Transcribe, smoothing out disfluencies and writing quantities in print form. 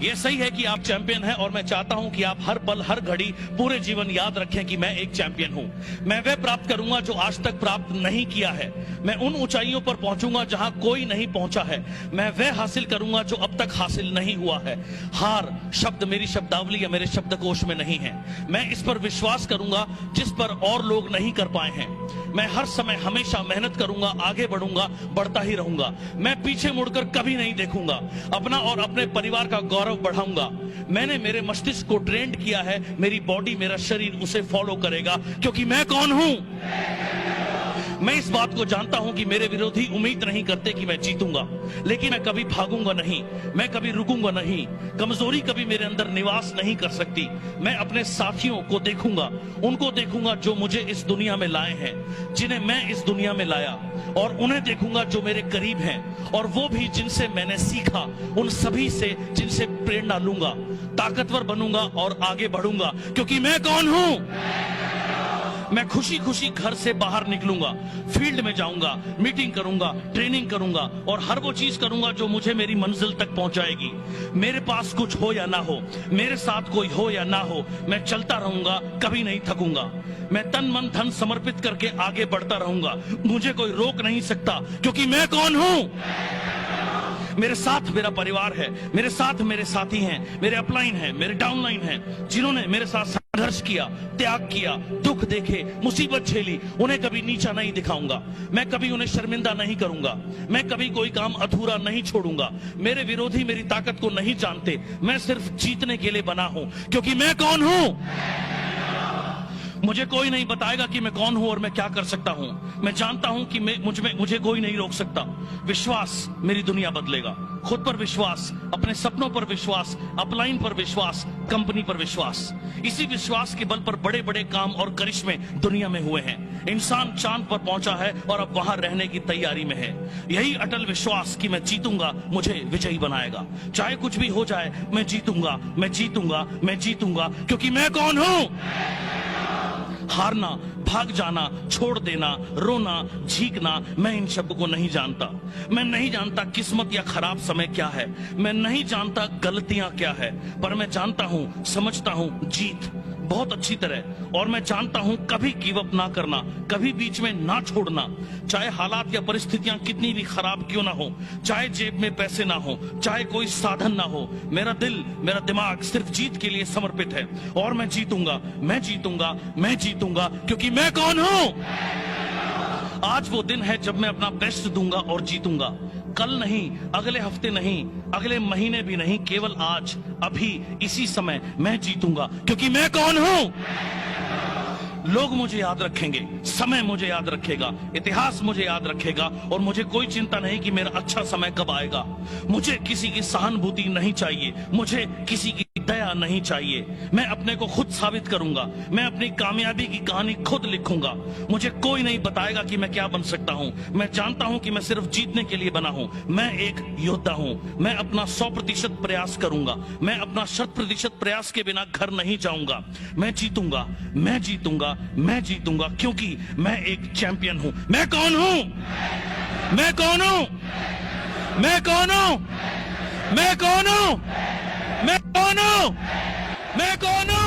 ये सही है कि आप चैंपियन हैं और मैं चाहता हूं कि आप हर पल हर घड़ी पूरे जीवन याद रखें कि मैं एक चैंपियन हूं। मैं वह प्राप्त करूंगा जो आज तक प्राप्त नहीं किया है। मैं उन ऊंचाइयों पर पहुंचूंगा जहां कोई नहीं पहुंचा है। मैं वह हासिल करूंगा जो अब तक हासिल नहीं हुआ है। हार शब्द मेरी शब्दावली या मेरे शब्दकोश में नहीं है। मैं इस पर विश्वास करूंगा जिस पर और लोग नहीं कर पाए हैं। मैं हर समय हमेशा मेहनत करूंगा, आगे बढ़ूंगा, बढ़ता ही रहूंगा। मैं पीछे मुड़कर कभी नहीं देखूंगा। अपना और अपने परिवार का गौरव बढ़ाऊंगा। मैंने मेरे मस्तिष्क को ट्रेंड किया है। मेरी बॉडी, मेरा शरीर उसे फॉलो करेगा, क्योंकि मैं कौन हूं? मैं इस बात को जानता हूं कि मेरे विरोधी उम्मीद नहीं करते कि मैं जीतूंगा, लेकिन मैं कभी भागूंगा नहीं, मैं कभी रुकूंगा नहीं। कमजोरी कभी मेरे अंदर निवास नहीं कर सकती। मैं अपने साथियों को देखूंगा, उनको देखूंगा जो मुझे इस दुनिया में लाए हैं, जिन्हें मैं इस दुनिया में लाया, और उन्हें देखूंगा जो मेरे करीब हैं, और वो भी जिनसे मैंने सीखा, उन सभी से जिनसे प्रेरणा लूंगा। ताकतवर बनूंगा और आगे बढ़ूंगा, क्योंकि मैं कौन हूं? मैं खुशी खुशी घर से बाहर निकलूंगा, फील्ड में जाऊंगा, मीटिंग करूंगा, ट्रेनिंग करूंगा, और हर वो चीज करूंगा जो मुझे मेरी मंजिल तक पहुंचाएगी। मेरे पास कुछ हो या ना हो, मेरे साथ कोई हो या ना हो, मैं चलता रहूंगा, कभी नहीं थकूंगा। मैं तन मन धन समर्पित करके आगे बढ़ता रहूंगा। मुझे कोई रोक नहीं सकता, क्योंकि मैं कौन हूं? मेरे साथ मेरा परिवार है, मेरे साथ मेरे साथी हैं, मेरे अपलाइन हैं, मेरे डाउनलाइन हैं, जिन्होंने मेरे साथ संघर्ष किया, त्याग किया, दुख देखे, मुसीबत झेली। उन्हें कभी नीचा नहीं दिखाऊंगा। मैं कभी उन्हें शर्मिंदा नहीं करूंगा। मैं कभी कोई काम अधूरा नहीं छोड़ूंगा। मेरे विरोधी मेरी ताकत को नहीं जानते। मैं सिर्फ जीतने के लिए बना हूं, क्योंकि मैं कौन हूं? मुझे कोई नहीं बताएगा कि मैं कौन हूं और मैं क्या कर सकता हूं। मैं जानता हूं कि मुझे कोई नहीं रोक सकता। विश्वास मेरी दुनिया बदलेगा। खुद पर विश्वास, अपने सपनों पर विश्वास, अपलाइन पर विश्वास, कंपनी पर विश्वास। इसी विश्वास के बल पर बड़े बड़े काम और करिश्मे दुनिया में हुए हैं। इंसान चांद पर पहुंचा है और अब वहां रहने की तैयारी में है। यही अटल विश्वास कि मैं जीतूंगा मुझे विजयी बनाएगा। चाहे कुछ भी हो जाए, मैं जीतूंगा, मैं जीतूंगा, मैं जीतूंगा, क्योंकि मैं कौन हूं? हारना, भाग जाना, छोड़ देना, रोना, झीकना, मैं इन शब्द को नहीं जानता। मैं नहीं जानता किस्मत या खराब समय क्या है। मैं नहीं जानता गलतियां क्या है, पर मैं जानता हूं, समझता हूं जीत बहुत अच्छी तरह। और मैं जानता हूं कभी गिव अप ना करना, कभी बीच में ना छोड़ना। चाहे हालात या परिस्थितियां कितनी भी खराब क्यों ना हो, चाहे जेब में पैसे ना हो, चाहे कोई साधन ना हो, मेरा दिल, मेरा दिमाग सिर्फ जीत के लिए समर्पित है। और मैं जीतूंगा, मैं जीतूंगा, मैं जीतूंगा, क्योंकि मैं कौन हूं? आज वो दिन है जब मैं अपना बेस्ट दूंगा और जीतूंगा। कल नहीं, अगले हफ्ते नहीं, अगले महीने भी नहीं, केवल आज, अभी, इसी समय मैं जीतूंगा, क्योंकि मैं कौन हूं? लोग मुझे याद रखेंगे, समय मुझे याद रखेगा, इतिहास मुझे याद रखेगा, और मुझे कोई चिंता नहीं कि मेरा अच्छा समय कब आएगा। मुझे किसी की सहानुभूति नहीं चाहिए, मुझे किसी की दया नहीं चाहिए। मैं अपने को खुद साबित करूंगा। मैं अपनी कामयाबी की कहानी खुद लिखूंगा। मुझे कोई नहीं बताएगा कि मैं क्या बन सकता हूं। मैं जानता हूं कि मैं सिर्फ जीतने के लिए बना हूं। मैं एक योद्धा हूं। मैं अपना 100% प्रयास करूंगा। मैं अपना 100% प्रयास के बिना घर नहीं जाऊंगा। मैं जीतूंगा, मैं जीतूंगा, मैं जीतूंगा, क्योंकि मैं एक चैंपियन हूं। मैं कौन हूं? मैं कौन हूं? मैं कौन हूं? मैं कौन हूं? मैं कौन हूं? मैं कौन हूं?